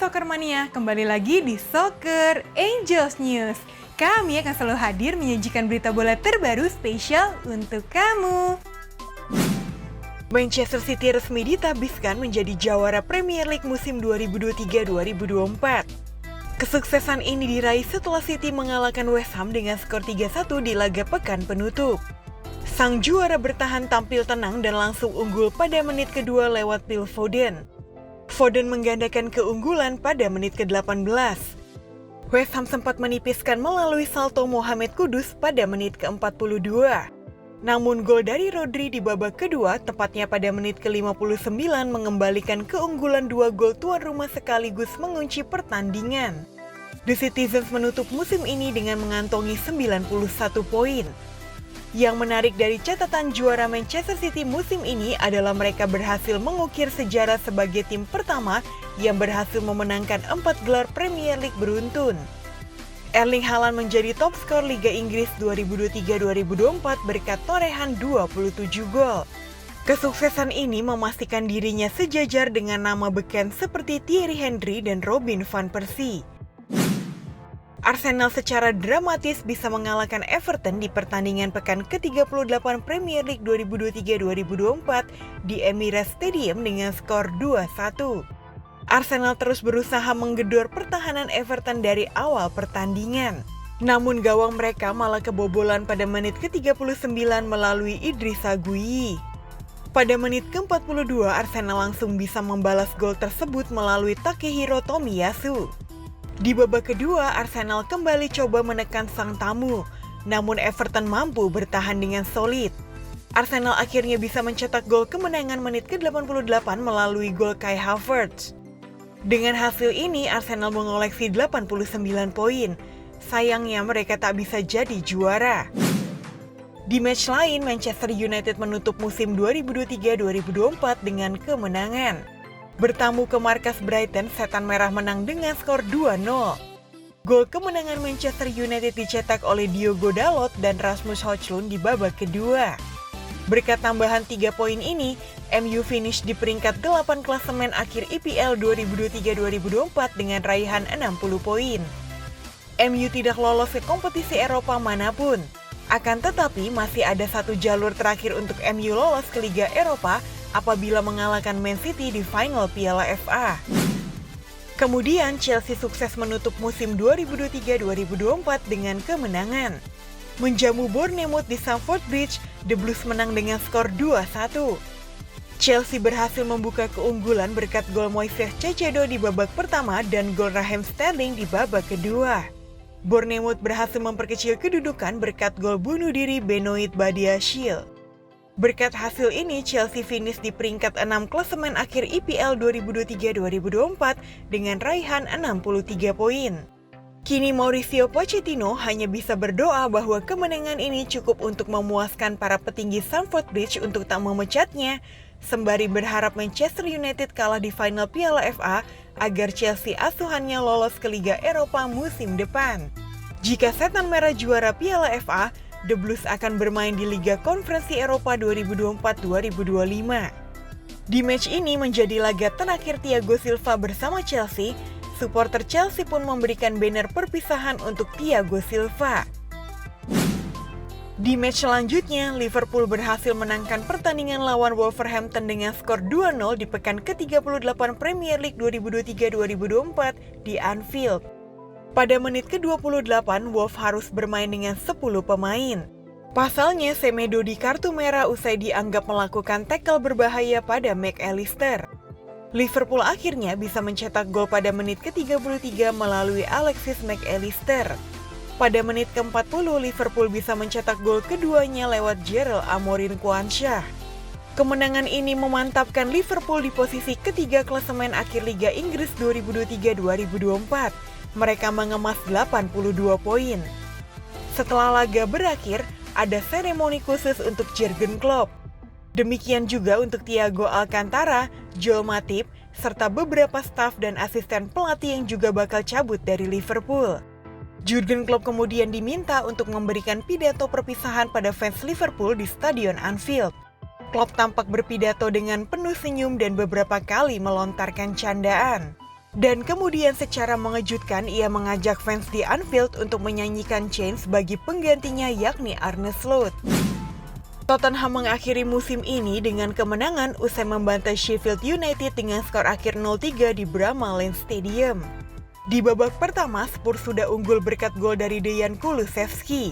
Soccer Mania, kembali lagi di Soccer Angels News. Kami akan selalu hadir menyajikan berita bola terbaru spesial untuk kamu. Manchester City resmi ditabiskan menjadi jawara Premier League musim 2023-2024. Kesuksesan ini diraih setelah City mengalahkan West Ham dengan skor 3-1 di laga pekan penutup. Sang juara bertahan tampil tenang dan langsung unggul pada menit kedua lewat Phil Foden. Foden menggandakan keunggulan pada menit ke-18. West Ham sempat menipiskan melalui salto Mohamed Kudus pada menit ke-42. Namun gol dari Rodri di babak kedua, tepatnya pada menit ke-59 mengembalikan keunggulan 2 gol tuan rumah sekaligus mengunci pertandingan. The Citizens menutup musim ini dengan mengantongi 91 poin. Yang menarik dari catatan juara Manchester City musim ini adalah mereka berhasil mengukir sejarah sebagai tim pertama yang berhasil memenangkan 4 gelar Premier League beruntun. Erling Haaland menjadi top skor Liga Inggris 2023-2024 berkat torehan 27 gol. Kesuksesan ini memastikan dirinya sejajar dengan nama beken seperti Thierry Henry dan Robin van Persie. Arsenal secara dramatis bisa mengalahkan Everton di pertandingan pekan ke-38 Premier League 2023-2024 di Emirates Stadium dengan skor 2-1. Arsenal terus berusaha menggedor pertahanan Everton dari awal pertandingan. Namun gawang mereka malah kebobolan pada menit ke-39 melalui Idrissa Gueye. Pada menit ke-42 Arsenal langsung bisa membalas gol tersebut melalui Takehiro Tomiyasu. Di babak kedua, Arsenal kembali coba menekan sang tamu, namun Everton mampu bertahan dengan solid. Arsenal akhirnya bisa mencetak gol kemenangan menit ke-88 melalui gol Kai Havertz. Dengan hasil ini, Arsenal mengoleksi 89 poin. Sayangnya mereka tak bisa jadi juara. Di match lain, Manchester United menutup musim 2023-2024 dengan kemenangan. Bertamu ke markas Brighton, Setan Merah menang dengan skor 2-0. Gol kemenangan Manchester United dicetak oleh Diogo Dalot dan Rasmus Højlund di babak kedua. Berkat tambahan 3 poin ini, MU finish di peringkat 8 klasemen akhir IPL 2023-2024 dengan raihan 60 poin. MU tidak lolos ke kompetisi Eropa manapun. Akan tetapi masih ada satu jalur terakhir untuk MU lolos ke Liga Eropa apabila mengalahkan Man City di final Piala FA. Kemudian Chelsea sukses menutup musim 2023-2024 dengan kemenangan. Menjamu Bournemouth di Stamford Bridge, The Blues menang dengan skor 2-1. Chelsea berhasil membuka keunggulan berkat gol Moises Caicedo di babak pertama dan gol Raheem Sterling di babak kedua. Bournemouth berhasil memperkecil kedudukan berkat gol bunuh diri Benoit Badiashile. Berkat hasil ini, Chelsea finish di peringkat 6 klasemen akhir IPL 2023-2024 dengan raihan 63 poin. Kini Mauricio Pochettino hanya bisa berdoa bahwa kemenangan ini cukup untuk memuaskan para petinggi Stamford Bridge untuk tak memecatnya, sembari berharap Manchester United kalah di final Piala FA agar Chelsea asuhannya lolos ke Liga Eropa musim depan. Jika Setan Merah juara Piala FA, The Blues akan bermain di Liga Konferensi Eropa 2024-2025. Di match ini menjadi laga terakhir Thiago Silva bersama Chelsea. Supporter Chelsea pun memberikan banner perpisahan untuk Thiago Silva. Di match selanjutnya, Liverpool berhasil menangkan pertandingan lawan Wolverhampton dengan skor 2-0 di pekan ke-38 Premier League 2023-2024 di Anfield. Pada menit ke-28, Wolves harus bermain dengan 10 pemain. Pasalnya, Semedo di kartu merah usai dianggap melakukan tackle berbahaya pada McAllister. Liverpool akhirnya bisa mencetak gol pada menit ke-33 melalui Alexis McAllister. Pada menit ke-40, Liverpool bisa mencetak gol keduanya lewat Gerald Amorim Kwanzaa. Kemenangan ini memantapkan Liverpool di posisi ketiga klasemen akhir Liga Inggris 2023-2024. Mereka mengemas 82 poin. Setelah laga berakhir, ada seremoni khusus untuk Jurgen Klopp. Demikian juga untuk Thiago Alcantara, Joel Matip, serta beberapa staf dan asisten pelatih yang juga bakal cabut dari Liverpool. Jurgen Klopp kemudian diminta untuk memberikan pidato perpisahan pada fans Liverpool di Stadion Anfield. Klopp tampak berpidato dengan penuh senyum dan beberapa kali melontarkan candaan. Dan kemudian secara mengejutkan ia mengajak fans di Anfield untuk menyanyikan Change bagi penggantinya yakni Arne Slot. Tottenham mengakhiri musim ini dengan kemenangan usai membantai Sheffield United dengan skor akhir 0-3 di Bramall Lane Stadium. Di babak pertama, Spurs sudah unggul berkat gol dari Dejan Kulusevski.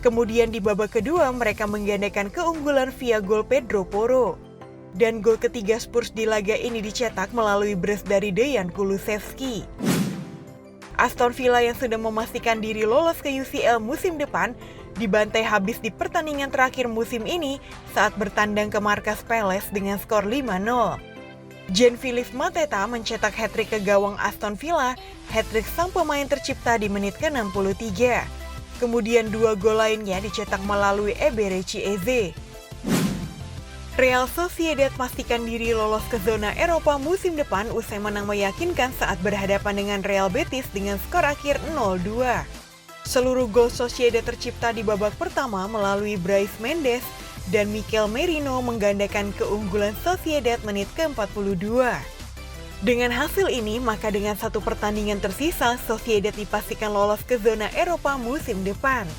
Kemudian di babak kedua, mereka menggandakan keunggulan via gol Pedro Porro. Dan gol ketiga Spurs di laga ini dicetak melalui brace dari Dejan Kulusevski. Aston Villa yang sudah memastikan diri lolos ke UCL musim depan dibantai habis di pertandingan terakhir musim ini saat bertandang ke markas Palace dengan skor 5-0. Jean-Philippe Mateta mencetak hat-trick ke gawang Aston Villa, hat-trick sang pemain tercipta di menit ke-63. Kemudian 2 gol lainnya dicetak melalui Eberechi Eze. Real Sociedad pastikan diri lolos ke zona Eropa musim depan usai menang meyakinkan saat berhadapan dengan Real Betis dengan skor akhir 0-2. Seluruh gol Sociedad tercipta di babak pertama melalui Brais Mendes dan Mikel Merino menggandakan keunggulan Sociedad menit ke-42. Dengan hasil ini, maka dengan 1 pertandingan tersisa, Sociedad dipastikan lolos ke zona Eropa musim depan.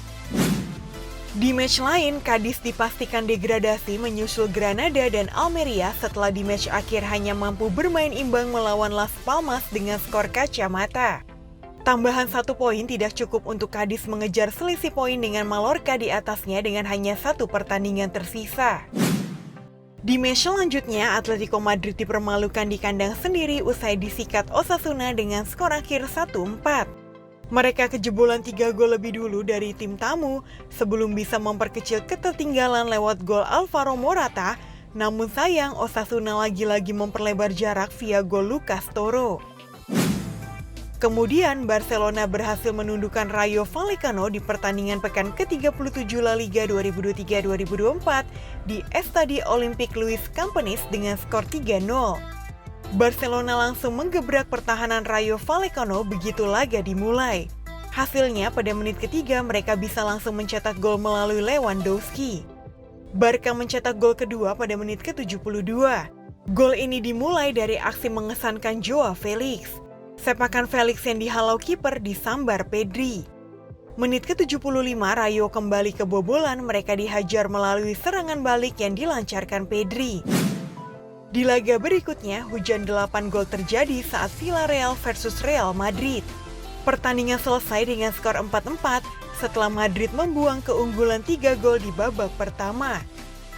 Di match lain, Cadiz dipastikan degradasi menyusul Granada dan Almeria setelah di match akhir hanya mampu bermain imbang melawan Las Palmas dengan skor kacamata. Tambahan 1 poin tidak cukup untuk Cadiz mengejar selisih poin dengan Mallorca di atasnya dengan hanya 1 pertandingan tersisa. Di match selanjutnya, Atletico Madrid dipermalukan di kandang sendiri usai disikat Osasuna dengan skor akhir 1-4. Mereka kejebolan 3 gol lebih dulu dari tim tamu sebelum bisa memperkecil ketertinggalan lewat gol Alvaro Morata, namun sayang Osasuna lagi-lagi memperlebar jarak via gol Lucas Toro. Kemudian Barcelona berhasil menundukkan Rayo Vallecano di pertandingan pekan ke-37 La Liga 2023-2024 di Estadi Olympique Luis Companys dengan skor 3-0. Barcelona langsung menggebrak pertahanan Rayo Vallecano begitu laga dimulai. Hasilnya pada menit ketiga mereka bisa langsung mencetak gol melalui Lewandowski. Barca mencetak gol kedua pada menit ke-72. Gol ini dimulai dari aksi mengesankan Joao Felix. Sepakan Felix yang dihalau kiper disambar Pedri. Menit ke-75 Rayo kembali kebobolan, mereka dihajar melalui serangan balik yang dilancarkan Pedri. Di laga berikutnya, hujan 8 gol terjadi saat Villarreal versus Real Madrid. Pertandingan selesai dengan skor 4-4 setelah Madrid membuang keunggulan 3 gol di babak pertama.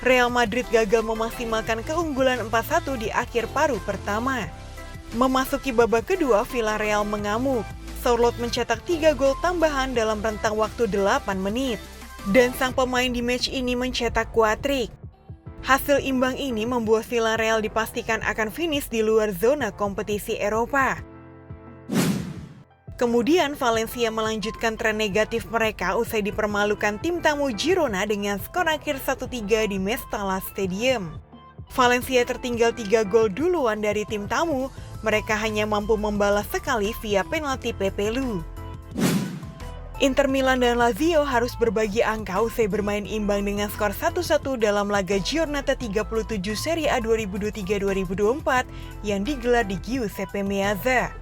Real Madrid gagal memaksimalkan keunggulan 4-1 di akhir paruh pertama. Memasuki babak kedua, Villarreal mengamuk. Sorloth mencetak 3 gol tambahan dalam rentang waktu 8 menit. Dan sang pemain di match ini mencetak quadrick. Hasil imbang ini membuat Villarreal dipastikan akan finish di luar zona kompetisi Eropa. Kemudian Valencia melanjutkan tren negatif mereka usai dipermalukan tim tamu Girona dengan skor akhir 1-3 di Mestalla Stadium. Valencia tertinggal 3 gol duluan dari tim tamu, mereka hanya mampu membalas sekali via penalti Pepelu. Inter Milan dan Lazio harus berbagi angka usai bermain imbang dengan skor 1-1 dalam laga Giornata 37 Serie A 2023-2024 yang digelar di Giuseppe Meazza.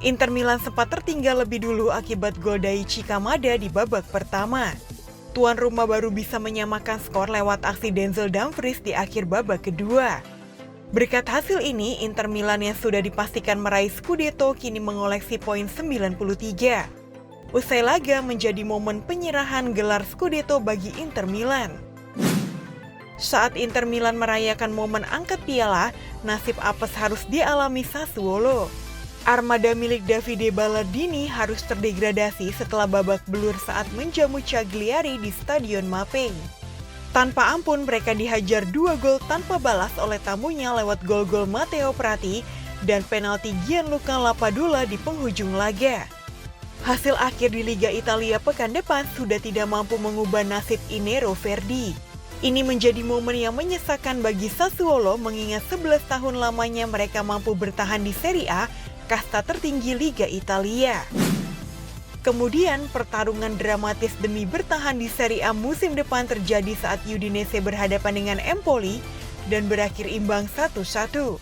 Inter Milan sempat tertinggal lebih dulu akibat gol Daichi Kamada di babak pertama. Tuan rumah baru bisa menyamakan skor lewat aksi Denzel Dumfries di akhir babak kedua. Berkat hasil ini, Inter Milan yang sudah dipastikan meraih Scudetto kini mengoleksi poin 93. Usai laga menjadi momen penyerahan gelar Scudetto bagi Inter Milan. Saat Inter Milan merayakan momen angkat piala, nasib apes harus dialami Sassuolo. Armada milik Davide Ballardini harus terdegradasi setelah babak belur saat menjamu Cagliari di Stadion Mapei. Tanpa ampun mereka dihajar 2 gol tanpa balas oleh tamunya lewat gol-gol Matteo Prati dan penalti Gianluca Lapadula di penghujung laga. Hasil akhir di Liga Italia pekan depan sudah tidak mampu mengubah nasib Inero Verdi. Ini menjadi momen yang menyesakan bagi Sassuolo mengingat 11 tahun lamanya mereka mampu bertahan di Serie A, kasta tertinggi Liga Italia. Kemudian pertarungan dramatis demi bertahan di Serie A musim depan terjadi saat Udinese berhadapan dengan Empoli dan berakhir imbang 1-1.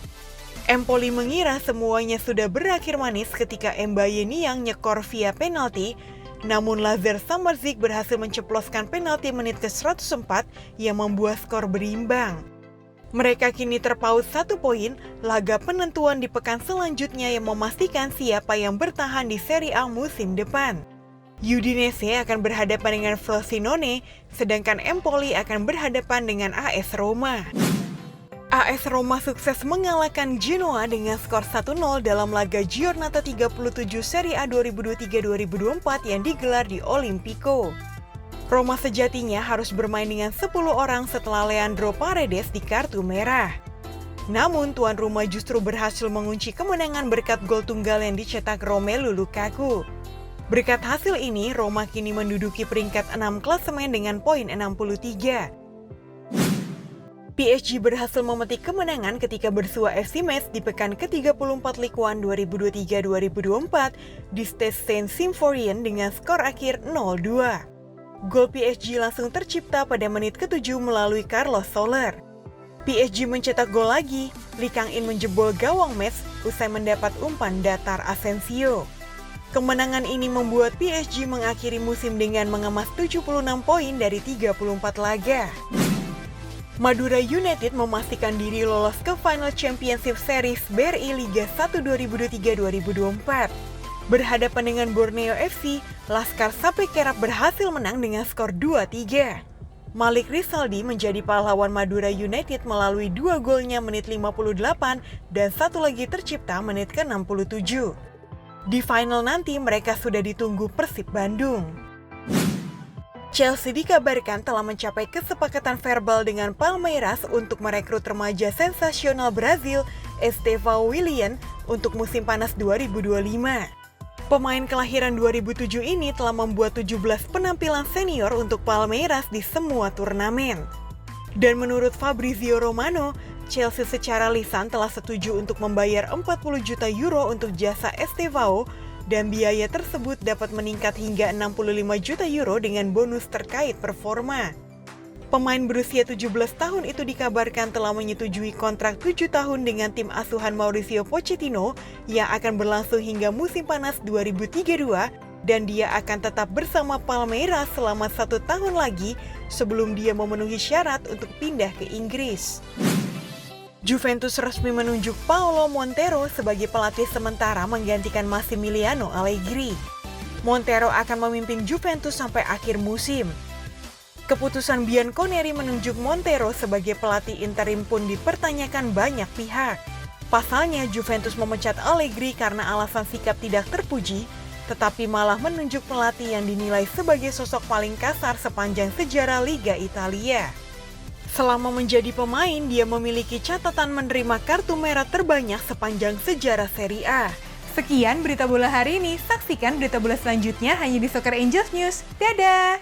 Empoli mengira semuanya sudah berakhir manis ketika Mbaye Niang nyekor via penalti, namun Lazar Sammardzic berhasil menceploskan penalti menit ke-104 yang membuat skor berimbang. Mereka kini terpaut 1 poin, laga penentuan di pekan selanjutnya yang memastikan siapa yang bertahan di Serie A musim depan. Udinese akan berhadapan dengan Frosinone, sedangkan Empoli akan berhadapan dengan AS Roma. AS Roma sukses mengalahkan Genoa dengan skor 1-0 dalam laga Giornata 37 Serie A 2023-2024 yang digelar di Olimpico. Roma sejatinya harus bermain dengan 10 orang setelah Leandro Paredes di kartu merah. Namun tuan rumah justru berhasil mengunci kemenangan berkat gol tunggal yang dicetak Romelu Lukaku. Berkat hasil ini, Roma kini menduduki peringkat 6 klasemen dengan poin 63. PSG berhasil memetik kemenangan ketika bersua FC Metz di pekan ke-34 Ligue 1 2023-2024 di Stade Saint-Symphorien dengan skor akhir 0-2. Gol PSG langsung tercipta pada menit ke-7 melalui Carlos Soler. PSG mencetak gol lagi, Lee Kang-in menjebol gawang Metz usai mendapat umpan datar Asensio. Kemenangan ini membuat PSG mengakhiri musim dengan mengemas 76 poin dari 34 laga. Madura United memastikan diri lolos ke Final Championship Series BRI Liga 1 2023-2024. Berhadapan dengan Borneo FC, Laskar Sape Kerap berhasil menang dengan skor 2-3. Malik Rizaldi menjadi pahlawan Madura United melalui 2 golnya menit 58 dan 1 lagi tercipta menit ke-67. Di final nanti mereka sudah ditunggu Persib Bandung. Chelsea dikabarkan telah mencapai kesepakatan verbal dengan Palmeiras untuk merekrut remaja sensasional Brazil Estevão Willian untuk musim panas 2025. Pemain kelahiran 2007 ini telah membuat 17 penampilan senior untuk Palmeiras di semua turnamen. Dan menurut Fabrizio Romano, Chelsea secara lisan telah setuju untuk membayar 40 juta euro untuk jasa Estevão dan biaya tersebut dapat meningkat hingga 65 juta euro dengan bonus terkait performa. Pemain berusia 17 tahun itu dikabarkan telah menyetujui kontrak 7 tahun dengan tim asuhan Mauricio Pochettino yang akan berlangsung hingga musim panas 2032 dan dia akan tetap bersama Palmeiras selama 1 tahun lagi sebelum dia memenuhi syarat untuk pindah ke Inggris. Juventus resmi menunjuk Paulo Montero sebagai pelatih sementara menggantikan Massimiliano Allegri. Montero akan memimpin Juventus sampai akhir musim. Keputusan Bianconeri menunjuk Montero sebagai pelatih interim pun dipertanyakan banyak pihak. Pasalnya Juventus memecat Allegri karena alasan sikap tidak terpuji, tetapi malah menunjuk pelatih yang dinilai sebagai sosok paling kasar sepanjang sejarah Liga Italia. Selama menjadi pemain, dia memiliki catatan menerima kartu merah terbanyak sepanjang sejarah Serie A. Sekian berita bola hari ini, saksikan berita bola selanjutnya hanya di Soccer Angels News. Dadah!